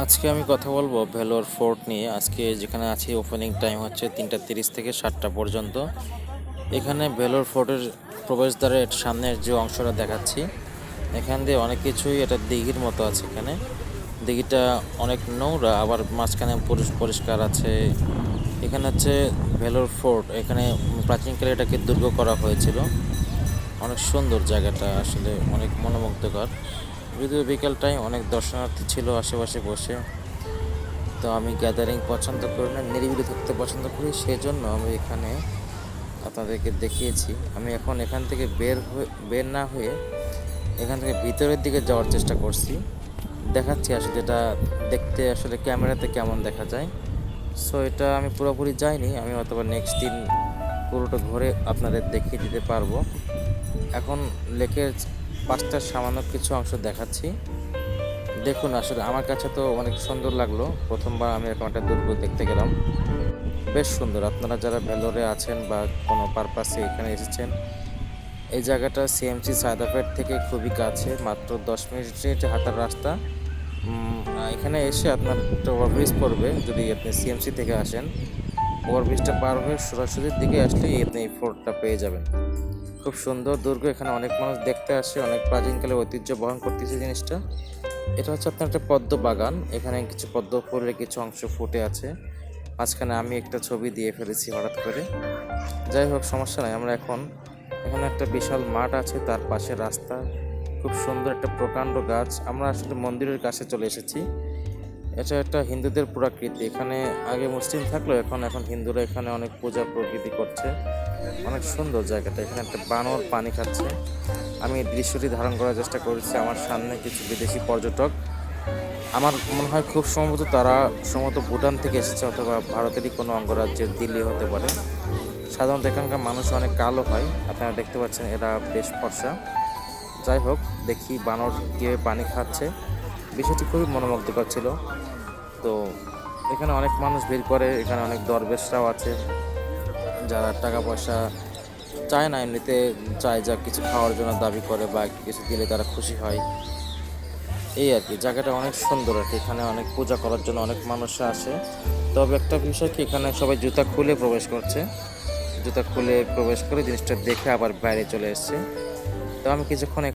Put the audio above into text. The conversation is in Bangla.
আজকে আমি কথা বলবো ভেলোর ফোর্ট নিয়ে। আজকে যেখানে আছি ওপেনিং টাইম হচ্ছে 3টা 30 থেকে 7টা পর্যন্ত। এখানে ভেলোর ফোর্টের প্রবেশদ্বারের সামনের যে অংশটা দেখাচ্ছি, এখান দিয়ে অনেক কিছুই, এটা দিঘির মতো আছে। এখানে দিঘিটা অনেক নোংরা, আবার মাঝখানে পরিষ্কার আছে। এখানে হচ্ছে ভেলোর ফোর্ট। এখানে প্রাচীনকালে এটাকে দুর্গ করা হয়েছিল। অনেক সুন্দর জায়গাটা, আসলে অনেক মনোমুগ্ধকর। যদিও বিকেল টাইম, অনেক দর্শনার্থী ছিল আশেপাশে বসে। তো আমি গ্যাদারিং পছন্দ করি না, নিরিবিলি থাকতে পছন্দ করি, সেজন্য আমি এখানে আপনাদেরকে দেখিয়েছি। আমি এখন এখান থেকে বের না হয়ে এখান থেকে ভিতরের দিকে যাওয়ার চেষ্টা করছি। দেখাচ্ছি আসলে এটা দেখতে আসলে ক্যামেরাতে কেমন দেখা যায়। সো এটা আমি পুরোপুরি যাইনি, আমি অথবা নেক্সট দিন পুরোটা ঘুরে আপনাদের দেখিয়ে দিতে পারবো। এখন লেকের পাঁচটার সামান্য কিছু অংশ দেখাচ্ছি। দেখুন, আসলে আমার কাছে তো অনেক সুন্দর লাগলো। প্রথমবার আমি এরকম একটা দুর্গ দেখতে গেলাম, বেশ সুন্দর। আপনারা যারা ভেলোরে আছেন বা কোনো পারপাসে এখানে এসেছেন, এই জায়গাটা সিএমসি সায়দাপেট থেকে খুবই কাছে, মাত্র 10 মিনিট হাঁটার রাস্তা। এখানে এসে আপনার একটা ওভারব্রিজ পড়বে। যদি আপনি সিএমসি থেকে আসেন, ওভারব্রিজটা পার হয়ে সোজাসুজির দিকে আসলেই আপনি এই ফোর্টটা পেয়ে যাবেন। খুব সুন্দর দুর্গ, এখানে অনেক মানুষ দেখতে আসে, অনেক প্রাচীনকালে ঐতিহ্য বহন করতেছে জিনিসটা। এটা হচ্ছে আপনার একটা পদ্ম বাগান, এখানে কিছু পদ্ম ফুলের কিছু অংশ ফুটে আছে। মাঝখানে আমি একটা ছবি দিয়ে ফেলেছি হঠাৎ করে। যাই হোক, সমস্যা নাই। আমরা এখন এখানে একটা বিশাল মাঠ আছে, তার পাশে রাস্তা, খুব সুন্দর একটা প্রকাণ্ড গাছ। আমরা আসলে মন্দিরের কাছে চলে এসেছি। এটা একটা হিন্দুদের পুরাকৃতি। এখানে আগে মুসলিম থাকলো, এখন হিন্দুরা এখানে অনেক পূজা প্রকৃতি করছে। অনেক সুন্দর জায়গাটা। এখানে একটা বানর পানি খাচ্ছে। আমি এই দৃশ্যটি ধারণ করার চেষ্টা করেছি। আমার সামনে কিছু বিদেশি পর্যটক, আমার মনে হয় খুব সম্ভবত তারা সম্ভবত ভুটান থেকে এসেছে, অথবা ভারতেরই কোনো অঙ্গরাজ্যের, দিল্লি হতে পারে। সাধারণত এখানকার মানুষ অনেক কালো হয়, আপনারা দেখতে পাচ্ছেন এরা বেশ ফর্সা। যাই হোক, দেখি বানর কীভাবে পানি খাচ্ছে। বিষয়টি খুবই মনোমুগ্ধকর ছিল। তো এখানে অনেক মানুষ ভিড় করে, এখানে অনেক দরবেশরাও আছে যারা টাকা পয়সা চায় না, এমনিতে চায় যা কিছু খাওয়ার জন্য দাবি করে বা কিছু দিলে তারা খুশি হয়। এই আর কি, জায়গাটা অনেক সুন্দর আর কি। এখানে অনেক পূজা করার জন্য অনেক মানুষ আসে। তবে একটা বিষয় কি, এখানে সবাই জুতা খুলে প্রবেশ করছে। জুতা খুলে প্রবেশ করে জিনিসটা দেখে আবার বাইরে চলে এসছে। তো আমি কিছুক্ষণ